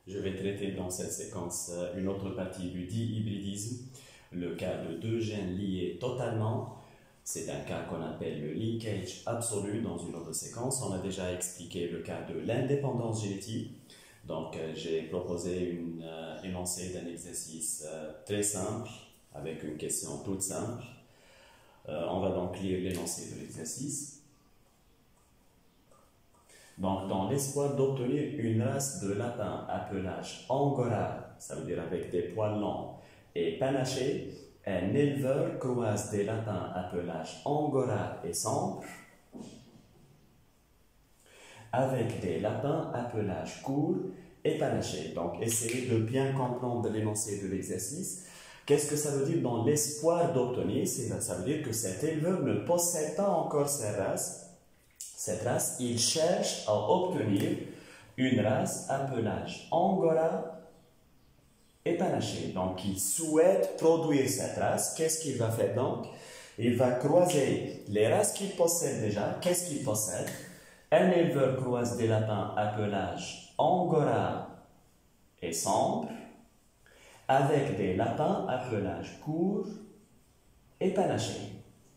Je vais traiter dans cette séquence une autre partie du dihybridisme, le cas de deux gènes liés totalement. C'est un cas qu'on appelle le linkage absolu dans une autre séquence. On a déjà expliqué le cas de l'indépendance génétique. Donc, j'ai proposé une énoncé d'un exercice très simple, avec une question toute simple. On va donc lire l'énoncé de l'exercice. Donc, dans l'espoir d'obtenir une race de lapins à pelage angora, ça veut dire avec des poils longs, et panachés, un éleveur croise des lapins à pelage angora et sambre avec des lapins à pelage court et panachés. Donc, essayez de bien comprendre l'énoncé de l'exercice. Qu'est-ce que ça veut dire dans l'espoir d'obtenir? Ça veut dire que cet éleveur ne possède pas encore cette race, il cherche à obtenir une race à pelage angora et panaché. Donc, il souhaite produire cette race. Qu'est-ce qu'il va faire donc? Il va croiser les races qu'il possède déjà. Qu'est-ce qu'il possède? Un éleveur croise des lapins à pelage angora et sambre avec des lapins à pelage court et panaché.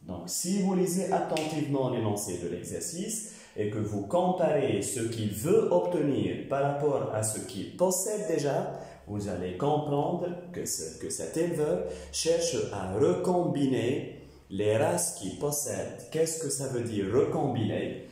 Donc, si vous lisez attentivement l'énoncé de l'exercice et que vous comparez ce qu'il veut obtenir par rapport à ce qu'il possède déjà, vous allez comprendre que cet éleveur cherche à recombiner les races qu'il possède. Qu'est-ce que ça veut dire recombiner?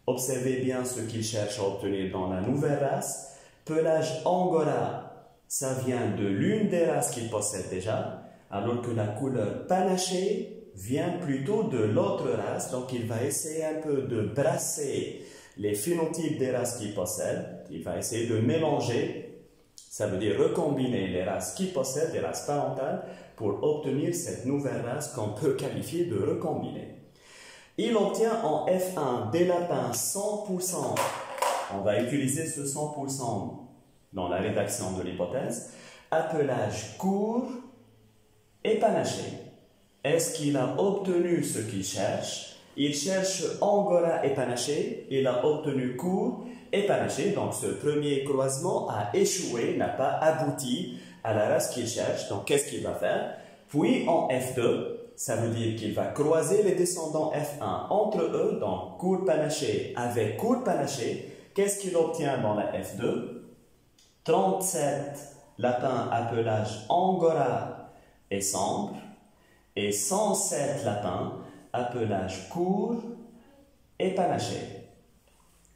Observez bien ce qu'il cherche à obtenir dans la nouvelle race. Pelage angora, ça vient de l'une des races qu'il possède déjà, alors que la couleur panachée vient plutôt de l'autre race. Donc, il va essayer un peu de brasser les phénotypes des races qu'il possède. Il va essayer de mélanger, ça veut dire recombiner les races qu'il possède, les races parentales, pour obtenir cette nouvelle race qu'on peut qualifier de recombinée. Il obtient en F1 des lapins 100%. On va utiliser ce 100% dans la rédaction de l'hypothèse. À pelage court et panaché. Est-ce qu'il a obtenu ce qu'il cherche? Il cherche angora et panaché. Il a obtenu court et panaché. Donc, ce premier croisement a échoué, n'a pas abouti à la race qu'il cherche. Donc, qu'est-ce qu'il va faire? Puis, en F2, ça veut dire qu'il va croiser les descendants F1 entre eux, donc court panaché avec court panaché. Qu'est-ce qu'il obtient dans la F2? 37 lapins à pelage angora et sambre et 107 lapins à pelage court et panaché.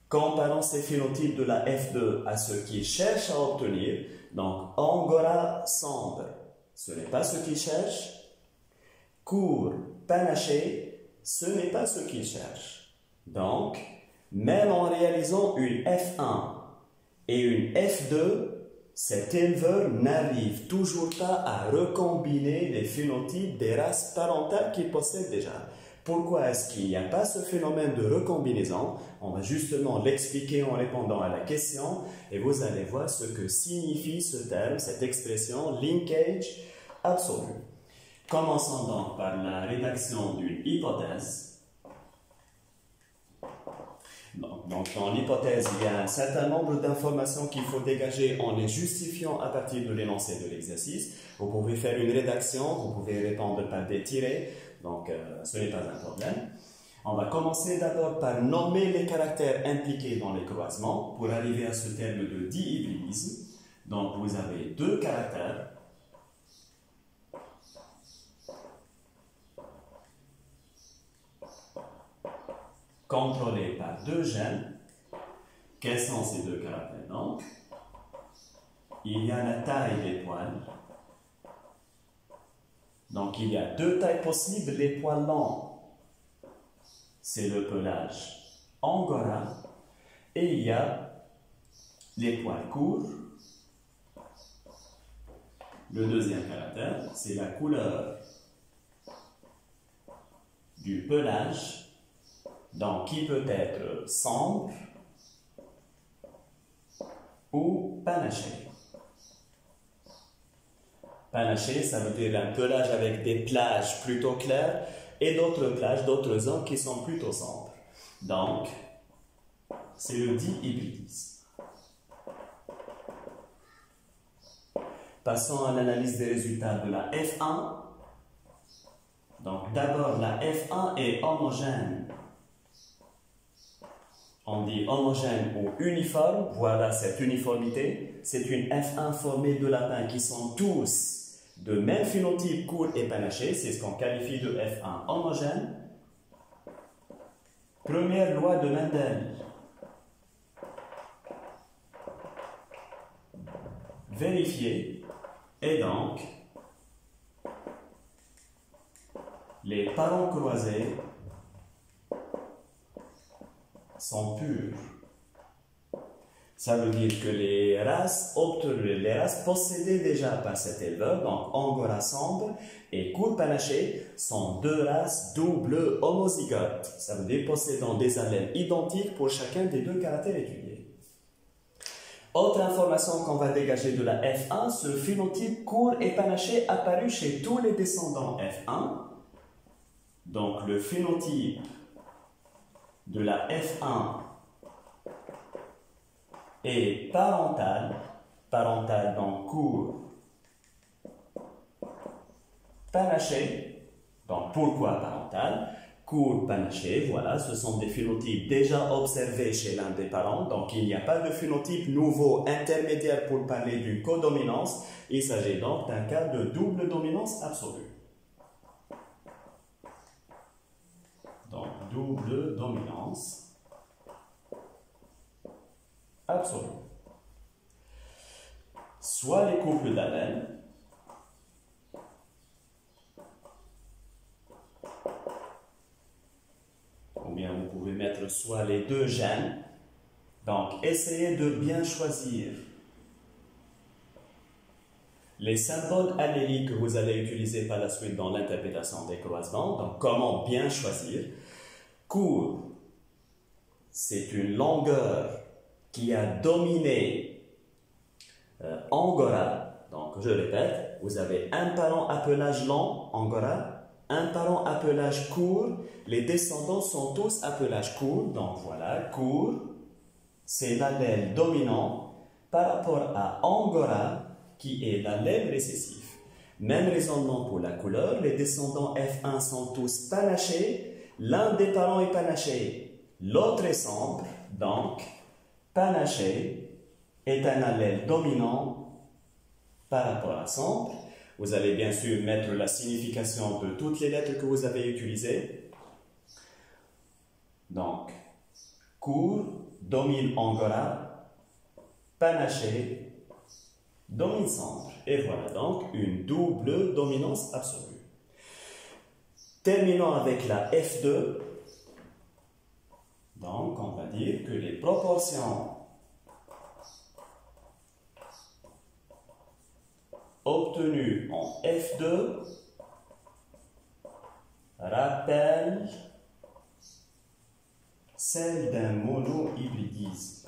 Comparons ces phénotypes de la F2 à ce qu'il cherche à obtenir. Donc, angora sambre, ce n'est pas ce qu'il cherche. Court panaché, ce n'est pas ce qu'il cherche. Donc, même en réalisant une F1 et une F2, cet éleveur n'arrive toujours pas à recombiner les phénotypes des races parentales qu'il possède déjà. Pourquoi est-ce qu'il n'y a pas ce phénomène de recombinaison? On va justement l'expliquer en répondant à la question et vous allez voir ce que signifie ce terme, cette expression linkage absolu. Commençons donc par la rédaction d'une hypothèse. Donc, dans l'hypothèse, il y a un certain nombre d'informations qu'il faut dégager en les justifiant à partir de l'énoncé de l'exercice. Vous pouvez faire une rédaction, vous pouvez répondre par des tirets, donc ce n'est pas un problème. On va commencer d'abord par nommer les caractères impliqués dans les croisements pour arriver à ce terme de dihybridisme. Donc, vous avez deux caractères. Contrôlés par deux gènes. Quels sont ces deux caractères donc? Il y a la taille des poils. Donc, il y a deux tailles possibles, les poils longs. C'est le pelage angora. Et il y a les poils courts. Le deuxième caractère, c'est la couleur du pelage. Donc, qui peut être sambre ou panaché. Panaché, ça veut dire un pelage avec des plages plutôt claires et d'autres plages, d'autres zones qui sont plutôt sombres. Donc, c'est le dihybridisme. Passons à l'analyse des résultats de la F1. Donc d'abord, la F1 est homogène. On dit homogène ou uniforme. Voilà cette uniformité. C'est une F1 formée de lapins qui sont tous de même phénotype court et panaché. C'est ce qu'on qualifie de F1 homogène. Première loi de Mendel. Vérifier. Et donc, les parents croisés sont purs. Ça veut dire que les races possédées déjà par cet éleveur, donc Angora sombre et court panaché, sont deux races doubles homozygotes. Ça veut dire possédant des allèles identiques pour chacun des deux caractères étudiés. Autre information qu'on va dégager de la F1, ce phénotype court et panaché apparu chez tous les descendants F1. Donc le phénotype de la F1 est parental donc court, panaché. Donc pourquoi parental? Court, panaché, voilà, ce sont des phénotypes déjà observés chez l'un des parents, donc il n'y a pas de phénotype nouveau intermédiaire pour parler d'une codominance, il s'agit donc d'un cas de double dominance absolue. Donc double dominance absolue. Soit les couples d'allèles, ou bien vous pouvez mettre soit les deux gènes. Donc, essayez de bien choisir les symboles alléliques que vous allez utiliser par la suite dans l'interprétation des croisements. Donc, comment bien choisir? Court, c'est une longueur qui a dominé Angora. Donc, je répète, vous avez un parent appelage long, Angora, un parent appelage court, les descendants sont tous appelage court, donc voilà, court, c'est l'allèle dominant par rapport à Angora, qui est l'allèle récessif. Même raisonnement pour la couleur, les descendants F1 sont tous panachés, l'un des parents est panaché, l'autre est sombre, donc panaché est un allèle dominant par rapport à sombre. Vous allez bien sûr mettre la signification de toutes les lettres que vous avez utilisées. Donc, court domine Angora, panaché domine sombre. Et voilà donc une double dominance absolue. Terminons avec la F2. Donc, on va dire que les proportions obtenues en F2 rappellent celles d'un monohybridisme.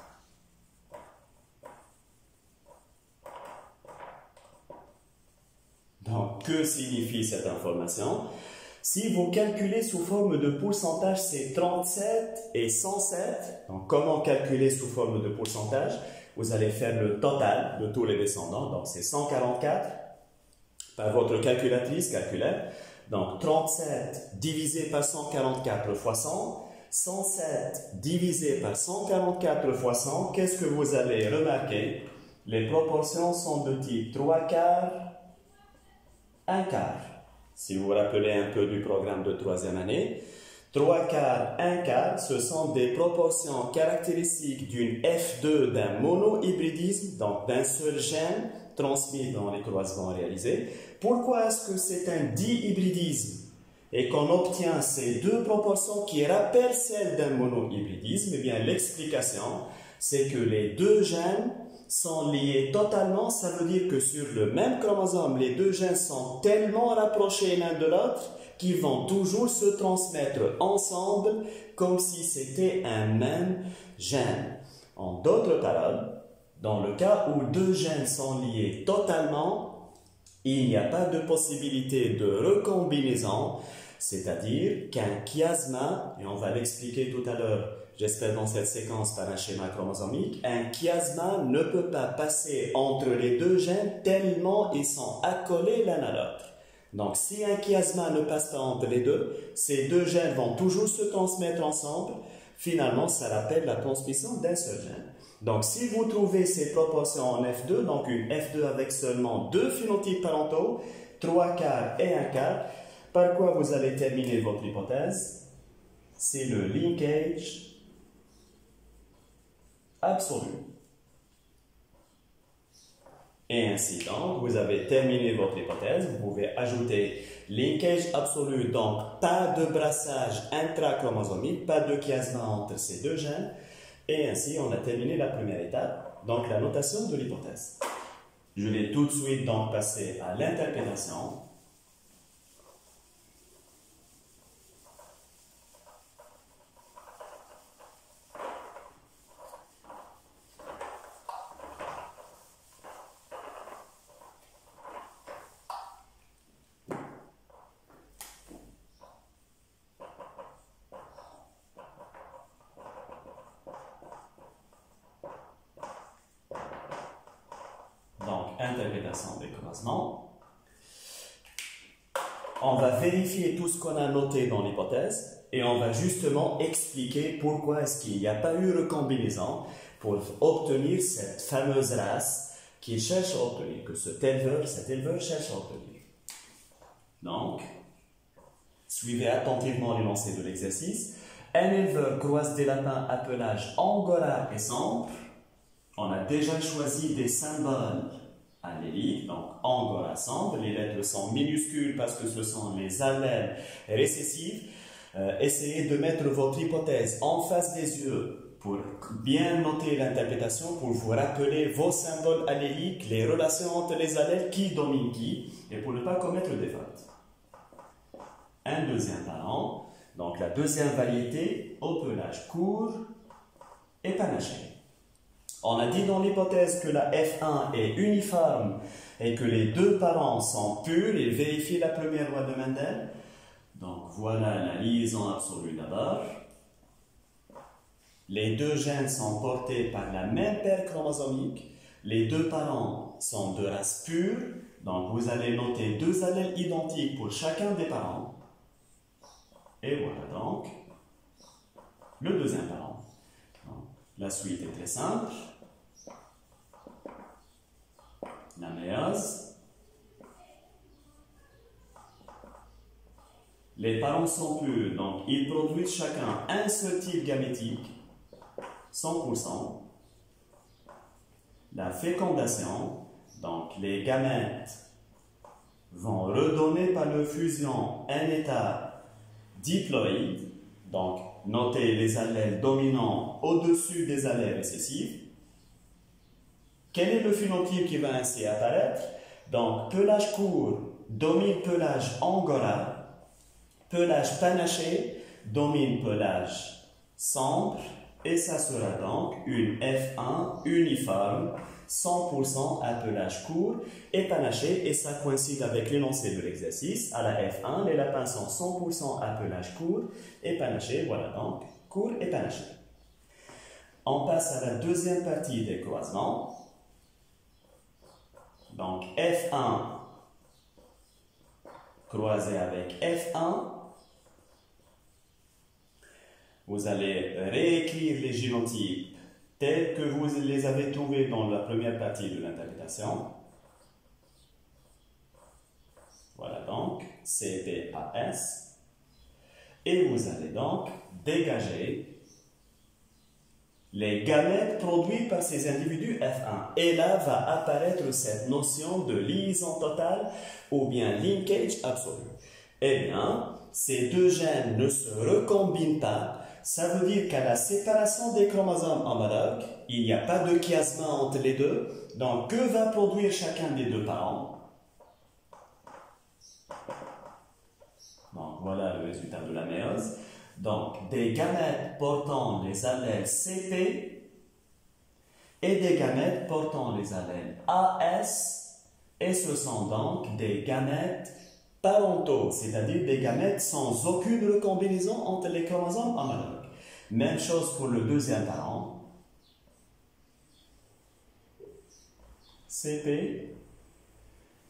Donc, que signifie cette information? Si vous calculez sous forme de pourcentage, c'est 37 et 107. Donc, comment calculer sous forme de pourcentage? Vous allez faire le total de tous les descendants. Donc, c'est 144 par votre calculatrice. Donc, 37 divisé par 144 fois 100. 107 divisé par 144 fois 100. Qu'est-ce que vous allez remarquer? Les proportions sont de type 3 quarts, 1 quart. Si vous vous rappelez un peu du programme de 3e année, 3 quarts, 1 quart, ce sont des proportions caractéristiques d'une F2 d'un monohybridisme, donc d'un seul gène transmis dans les croisements réalisés. Pourquoi est-ce que c'est un dihybridisme et qu'on obtient ces deux proportions qui rappellent celles d'un monohybridisme? Eh bien, l'explication, c'est que les deux gènes sont liés totalement. Ça veut dire que sur le même chromosome, les deux gènes sont tellement rapprochés l'un de l'autre qu'ils vont toujours se transmettre ensemble comme si c'était un même gène. En d'autres paroles, dans le cas où deux gènes sont liés totalement, il n'y a pas de possibilité de recombinaison, c'est-à-dire qu'un chiasma, et on va l'expliquer tout à l'heure j'espère dans cette séquence par un schéma chromosomique, un chiasma ne peut pas passer entre les deux gènes tellement ils sont accolés l'un à l'autre. Donc, si un chiasma ne passe pas entre les deux, ces deux gènes vont toujours se transmettre ensemble. Finalement, ça rappelle la transmission d'un seul gène. Donc, si vous trouvez ces proportions en F2, donc une F2 avec seulement deux phénotypes parentaux, 3 quarts et 1 quart, par quoi vous allez terminer votre hypothèse? C'est le linkage absolu. Et ainsi donc, vous avez terminé votre hypothèse, vous pouvez ajouter linkage absolu, donc pas de brassage intrachromosomique, pas de chiasma entre ces deux gènes, et ainsi on a terminé la première étape, donc la notation de l'hypothèse. Je vais tout de suite donc passer à l'interprétation. Interprétation des croisements. On va vérifier tout ce qu'on a noté dans l'hypothèse et on va justement expliquer pourquoi est-ce qu'il n'y a pas eu recombinaison pour obtenir cette fameuse race qu'il cherche à obtenir, que cet éleveur cherche à obtenir. Donc, suivez attentivement l'énoncé de l'exercice. Un éleveur croise des lapins à pelage angora et sample. On a déjà choisi des symboles alléliques, donc angora sample. Les lettres sont minuscules parce que ce sont les allèles récessifs. Essayez de mettre votre hypothèse en face des yeux pour bien noter l'interprétation, pour vous rappeler vos symboles alléliques, les relations entre les allèles, qui domine qui, et pour ne pas commettre des fautes. Un deuxième parent, donc la deuxième variété, au pelage court et panaché. On a dit dans l'hypothèse que la F1 est uniforme et que les deux parents sont purs. Il vérifie la première loi de Mendel. Donc voilà la liaison absolue d'abord. Les deux gènes sont portés par la même paire chromosomique. Les deux parents sont de race pure. Donc vous allez noter deux allèles identiques pour chacun des parents. Et voilà donc le deuxième parent. Donc, la suite est très simple. La méiose. Les parents sont purs, donc ils produisent chacun un seul type gamétique, 100%. La fécondation, donc les gamètes vont redonner par leur fusion un état diploïde, donc notez les allèles dominants au-dessus des allèles récessifs. Quel est le phénotype qui va ainsi apparaître? Donc, pelage court domine pelage angora, pelage panaché domine pelage sample, et ça sera donc une F1 uniforme, 100% à pelage court et panaché, et ça coïncide avec l'énoncé de l'exercice. À la F1, les lapins sont 100% à pelage court et panaché, voilà donc, court et panaché. On passe à la deuxième partie des croisements. Donc F1 croisé avec F1, vous allez réécrire les génotypes tels que vous les avez trouvés dans la première partie de l'interprétation. Voilà donc CPAS. Et vous allez donc dégager les gamètes produits par ces individus F1. Et là va apparaître cette notion de liaison totale ou bien linkage absolu. Eh bien, ces deux gènes ne se recombinent pas. Ça veut dire qu'à la séparation des chromosomes homologues, il n'y a pas de chiasma entre les deux. Donc, que va produire chacun des deux parents? Donc, voilà le résultat de la méiose. Donc, des gamètes portant les allèles CP et des gamètes portant les allèles AS, et ce sont donc des gamètes parentaux, c'est-à-dire des gamètes sans aucune recombinaison entre les chromosomes homologues. Même chose pour le deuxième parent. CP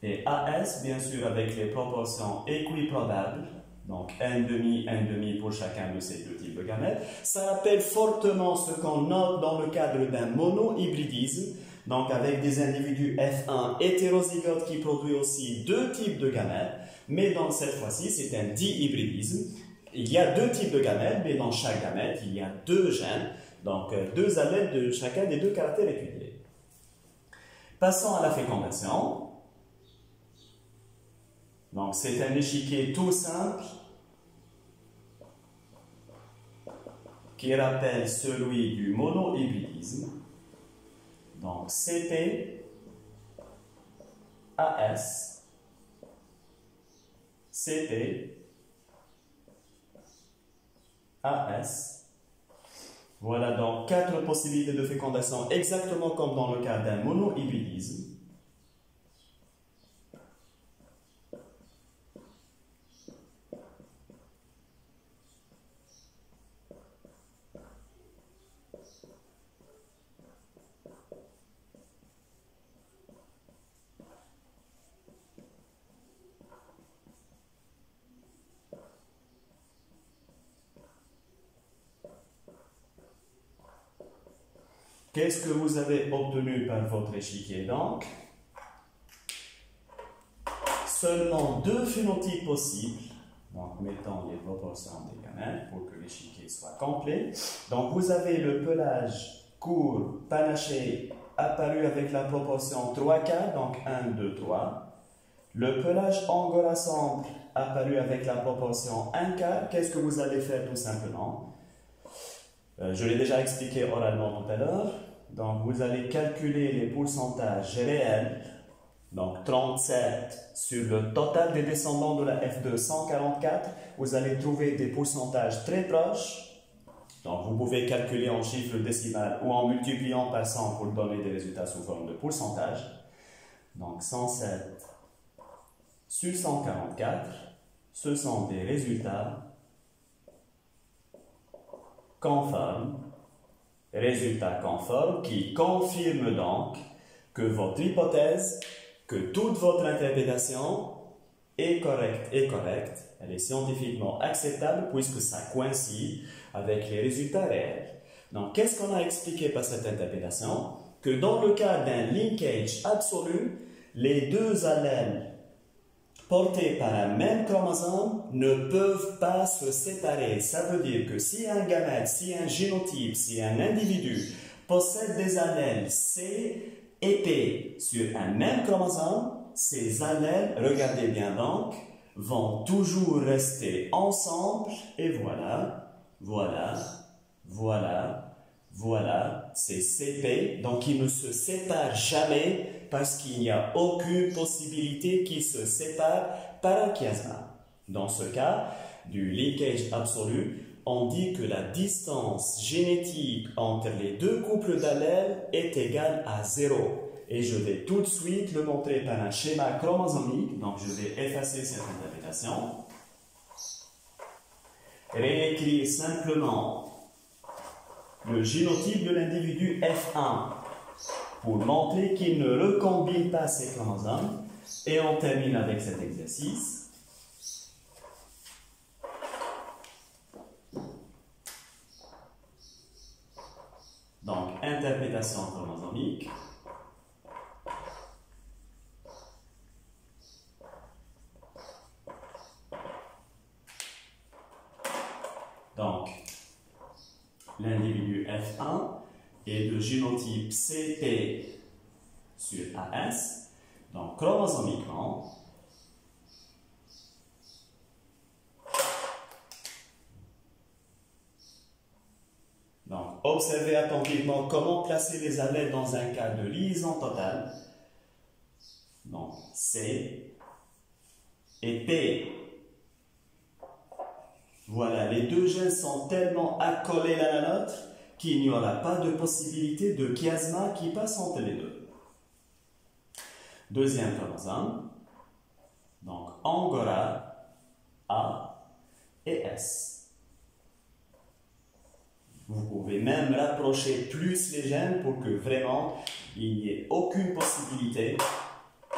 et AS, bien sûr, avec les proportions équiprobables. Donc, n demi pour chacun de ces deux types de gamètes. Ça rappelle fortement ce qu'on note dans le cadre d'un monohybridisme, donc avec des individus F1 hétérozygotes qui produisent aussi deux types de gamètes, mais dans cette fois-ci, c'est un dihybridisme. Il y a deux types de gamètes, mais dans chaque gamète, il y a deux gènes, donc deux allèles de chacun des deux caractères étudiés. Passons à la fécondation. Donc, c'est un échiquier tout simple qui rappelle celui du monohybridisme. Donc, CP, AS, CP, AS. Voilà donc quatre possibilités de fécondation exactement comme dans le cas d'un monohybridisme. Qu'est-ce que vous avez obtenu par votre échiquier donc? Seulement deux phénotypes possibles. Donc, mettons les proportions des gamètes pour que l'échiquier soit complet. Donc, vous avez le pelage court, panaché, apparu avec la proportion 3/4, donc 1, 2, 3. Le pelage angora simple, apparu avec la proportion 1/4. Qu'est-ce que vous allez faire tout simplement? Je l'ai déjà expliqué oralement tout à l'heure. Donc, vous allez calculer les pourcentages réels. Donc, 37 sur le total des descendants de la F2, 144. Vous allez trouver des pourcentages très proches. Donc, vous pouvez calculer en chiffre décimal ou en multipliant par 100 pour donner des résultats sous forme de pourcentage. Donc, 107 sur 144, ce sont des résultats conformes, résultats conformes qui confirment donc que votre hypothèse, que toute votre interprétation est correcte, elle est scientifiquement acceptable puisque ça coïncide avec les résultats réels. Donc, qu'est-ce qu'on a expliqué par cette interprétation? Que dans le cas d'un linkage absolu, les deux allèles portés par un même chromosome ne peuvent pas se séparer. Ça veut dire que si un gamète, si un génotype, si un individu possède des allèles C et P sur un même chromosome, ces allèles, regardez bien donc, vont toujours rester ensemble et voilà, c'est CP, donc ils ne se séparent jamais parce qu'il n'y a aucune possibilité qu'ils se séparent par un chiasma. Dans ce cas du linkage absolu, on dit que la distance génétique entre les deux couples d'allèles est égale à 0. Et je vais tout de suite le montrer par un schéma chromosomique. Donc je vais effacer cette interprétation. Réécrire simplement le génotype de l'individu F1 pour montrer qu'il ne recombine pas ses chromosomes. Et on termine avec cet exercice. Donc, interprétation chromosomique. Donc, l'individu F1 est de génotype CP sur AS. Donc, chromosomiquement, donc, observez attentivement comment placer les allèles dans un cas de liaison totale. Donc, C et P. Voilà, les deux gènes sont tellement accolés l'un à l'autre qu'il n'y aura pas de possibilité de chiasma qui passe entre les deux. Deuxième chromosome. Donc, angora A et S. Vous pouvez même rapprocher plus les gènes pour que vraiment il n'y ait aucune possibilité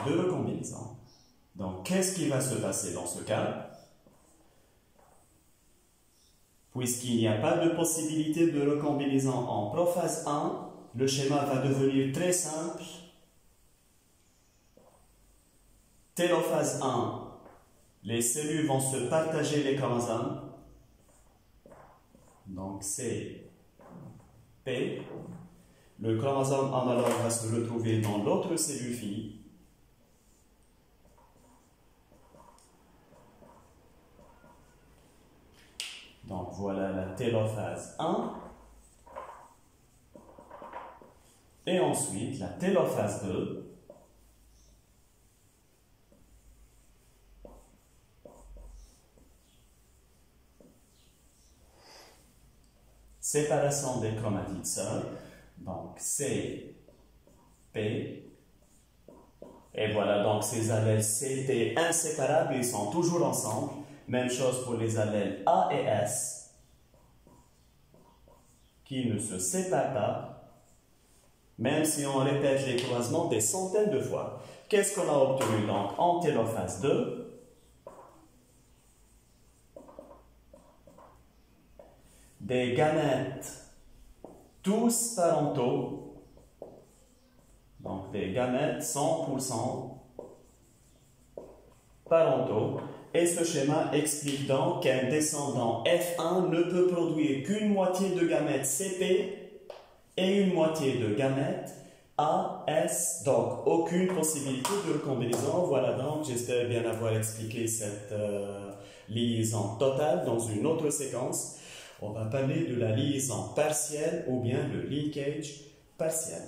de recombinaison. Donc, qu'est-ce qui va se passer dans ce cas? Puisqu'il n'y a pas de possibilité de recombinaison en prophase 1, le schéma va devenir très simple. Télophase 1, les cellules vont se partager les chromosomes. Donc, c'est P. Le chromosome analogue va se retrouver dans l'autre cellule fille. Donc, voilà la télophase 1. Et ensuite, la télophase 2. Séparation des chromatides seules. Donc, C, P. Et voilà, donc ces allèles CT inséparables, ils sont toujours ensemble. Même chose pour les allèles A et S, qui ne se séparent pas, même si on répète les croisements des centaines de fois. Qu'est-ce qu'on a obtenu donc en télophase 2? Des gamètes tous parentaux, donc des gamètes 100% parentaux. Et ce schéma explique donc qu'un descendant F1 ne peut produire qu'une moitié de gamètes CP et une moitié de gamètes AS, donc aucune possibilité de recombinaison. Voilà donc, j'espère bien avoir expliqué cette liaison totale dans une autre séquence. On va parler de la liaison partielle ou bien le linkage partiel.